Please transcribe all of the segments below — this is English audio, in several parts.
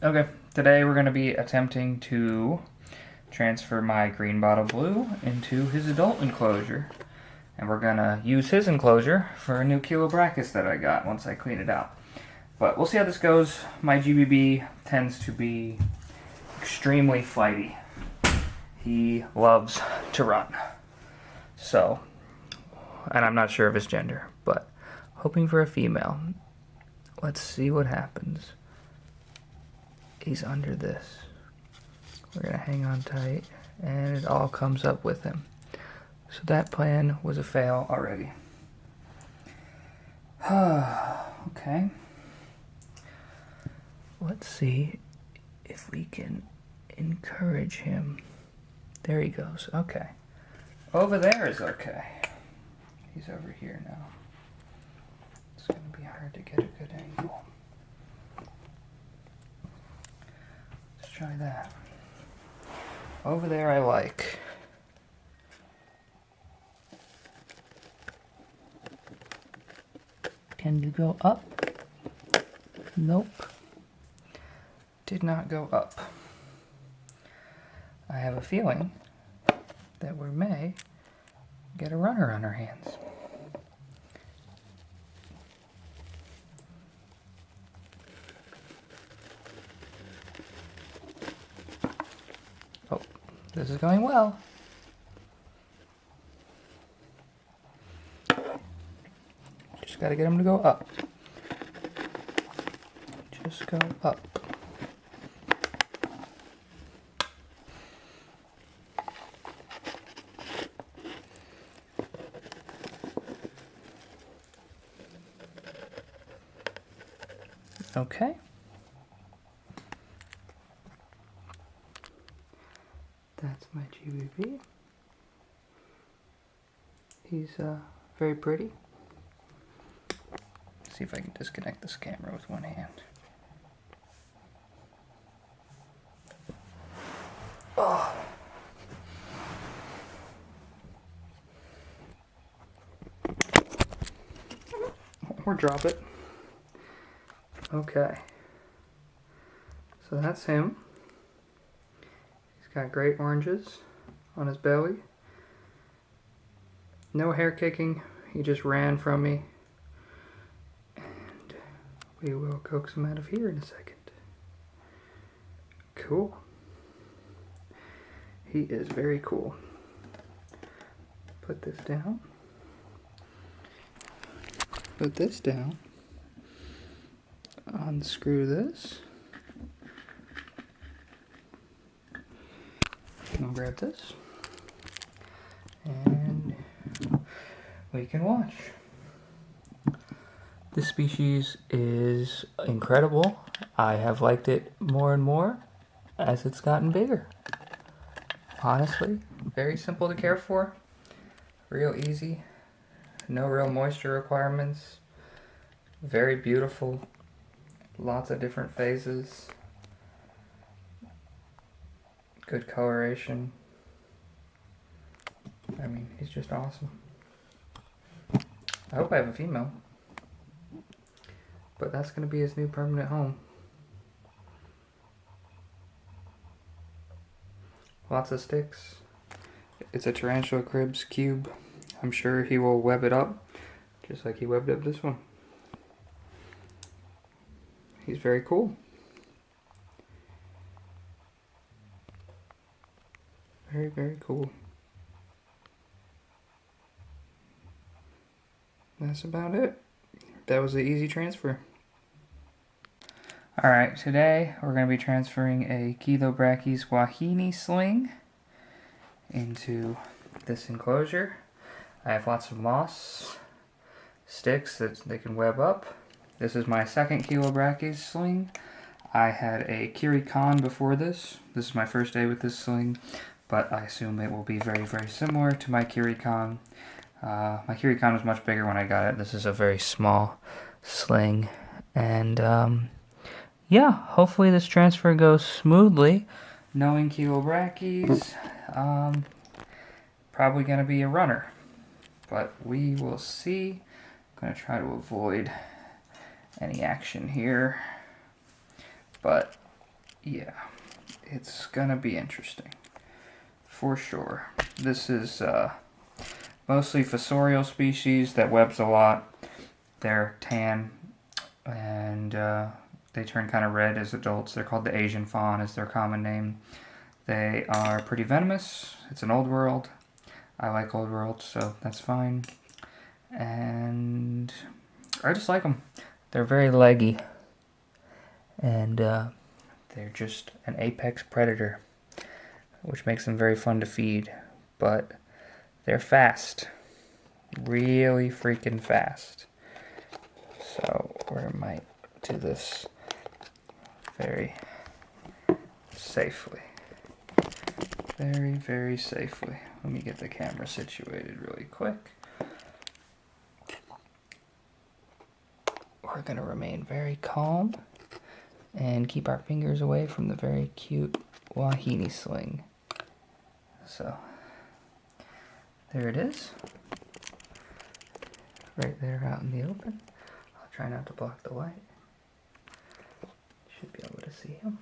Okay, today we're going to be attempting to transfer my green bottle blue into his adult enclosure. And we're going to use his enclosure for a new Chilobrachys that I got once I clean it out. But we'll see how this goes. My GBB tends to be extremely flighty. He loves to run. So, and I'm not sure of his gender, but hoping for a female. Let's see what happens. He's under this. We're going to hang on tight, and it all comes up with him. So that plan was a fail already. Okay. Let's see if we can encourage him. There he goes. Okay. Over there is okay. He's over here now. It's going to be hard to get a good angle. Let's try that. Over there I like. Can you go up? Nope. Did not go up. I have a feeling that we may get a runner on our hands. Oh, this is going well. Just gotta get him to go up. Just go up. Okay. That's my GBB. He's very pretty. Let's see if I can disconnect this camera with one hand. Oh. Or drop it. Okay. So that's him. He's got great oranges on his belly. No hair kicking. He just ran from me. And we will coax him out of here in a second. Cool. He is very cool. Put this down. Put this down. Unscrew this. And I'll grab this. And we can watch. This species is incredible. I have liked it more and more as it's gotten bigger. Honestly, very simple to care for. Real easy. No real moisture requirements. Very beautiful. Lots of different phases. Good coloration. I mean, he's just awesome. I hope I have a female. But that's going to be his new permanent home. Lots of sticks. It's a Tarantula Cribs cube. I'm sure he will web it up, just like he webbed up this one. He's very cool. Very, very cool. That's about it. That was an easy transfer. Alright, today we're going to be transferring a Chilobrachys wahine sling into this enclosure. I have lots of moss sticks that they can web up. This is my second Chilobrachys sling. I had a Kirikan before this. This is my first day with this sling, but I assume it will be very, very similar to my Kirikan. My Kirikan was much bigger when I got it. This is a very small sling. And yeah, hopefully this transfer goes smoothly. Knowing Chilobrachys, probably going to be a runner. But we will see. I'm going to try to avoid any action here. But yeah, it's gonna be interesting. For sure. This is mostly fossorial species that webs a lot. They're tan and they turn kind of red as adults. They're called the Asian fawn is their common name. They are pretty venomous. It's an old world. I like old worlds, so that's fine. And I just like them. They're very leggy. And they're just an apex predator, which makes them very fun to feed. But they're fast. Really freaking fast. So we might do this very safely. Very, very safely. Let me get the camera situated really quick. We're going to remain very calm and keep our fingers away from the very cute wahine sling. So, there it is. Right there out in the open. I'll try not to block the light. Should be able to see him.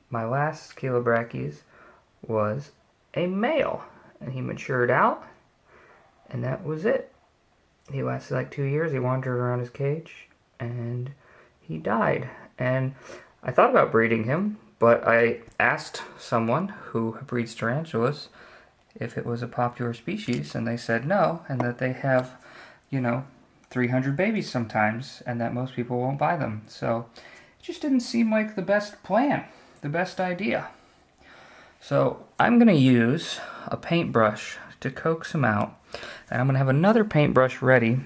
My last Chilobrachys was a male, and he matured out, and that was it. He lasted like 2 years. He wandered around his cage, and he died. And I thought about breeding him, but I asked someone who breeds tarantulas if it was a popular species, and they said no, and that they have, 300 babies sometimes, and that most people won't buy them. So it just didn't seem like the best plan, the best idea. So I'm going to use a paintbrush to coax him out, and I'm going to have another paintbrush ready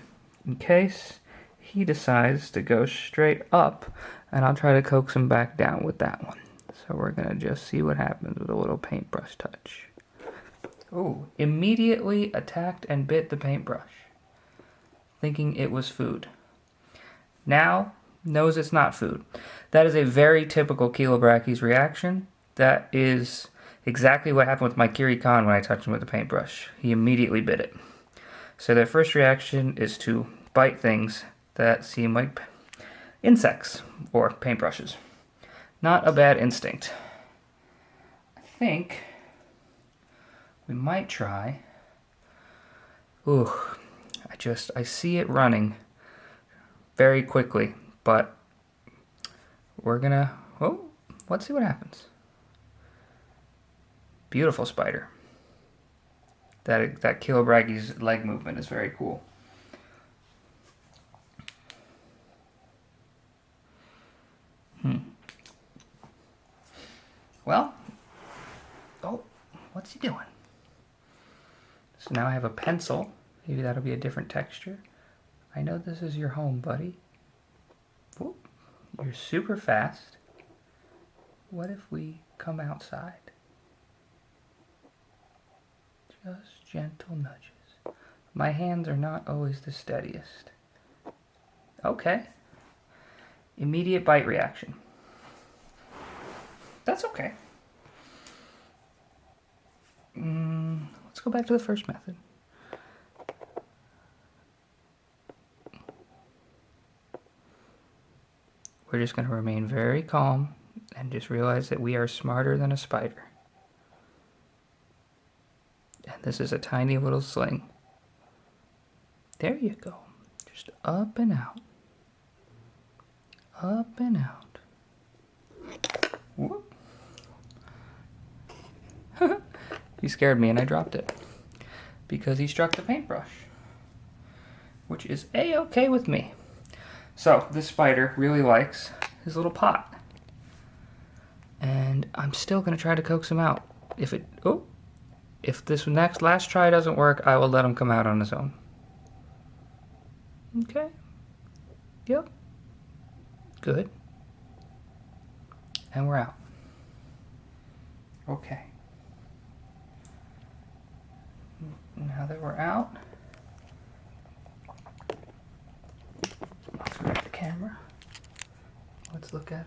in case he decides to go straight up, and I'll try to coax him back down with that one. So we're going to just see what happens with a little paintbrush touch. Oh, immediately attacked and bit the paintbrush, thinking it was food. Now knows it's not food. That is a very typical Chilobrachys reaction. That is exactly what happened with my Kiri Khan when I touched him with the paintbrush. He immediately bit it. So their first reaction is to bite things that seem like insects or paintbrushes. Not a bad instinct. I think we might try. Ooh, I see it running very quickly, but we're gonna, let's see what happens. Beautiful spider. That Chilobrachys leg movement is very cool. Well, what's he doing? So now I have a pencil. Maybe that'll be a different texture. I know this is your home, buddy. Whoop. You're super fast. What if we come outside? Just gentle nudges. My hands are not always the steadiest. Okay. Immediate bite reaction. That's okay. Let's go back to the first method. We're just going to remain very calm and just realize that we are smarter than a spider. And this is a tiny little sling. There you go. Just up and out. Up and out. Whoop. He scared me and I dropped it. Because he struck the paintbrush. Which is A-okay with me. So, this spider really likes his little pot. And I'm still going to try to coax him out. If this last try doesn't work, I will let him come out on his own. Okay. Yep. Good. And we're out. Okay. Now that we're out, let's grab the camera. Let's look at him.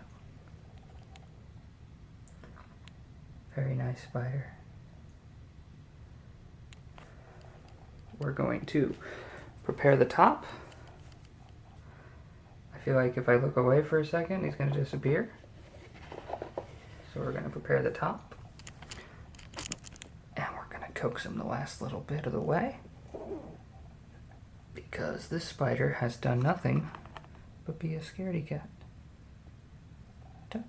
Very nice spider. We're going to prepare the top. I feel like if I look away for a second, he's going to disappear. So we're going to prepare the top. And we're going to coax him the last little bit of the way. Because this spider has done nothing but be a scaredy cat. Touch.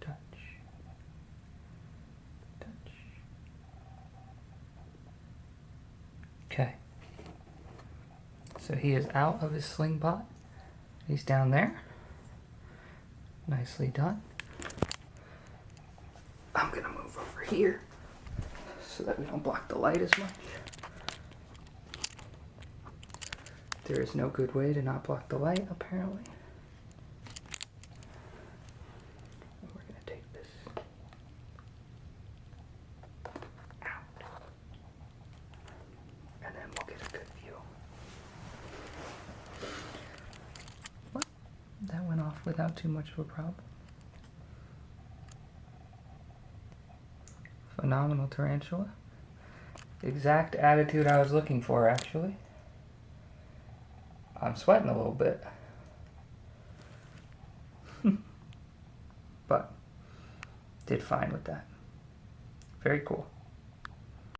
Touch. Touch. Okay. So he is out of his sling pot. He's down there. Nicely done. I'm gonna move over here so that we don't block the light as much. There is no good way to not block the light, apparently. And we're gonna take this out. And then we'll get a good view. Well, that went off without too much of a problem. Phenomenal tarantula. Exact attitude I was looking for, actually. I'm sweating a little bit. But did fine with that. Very cool.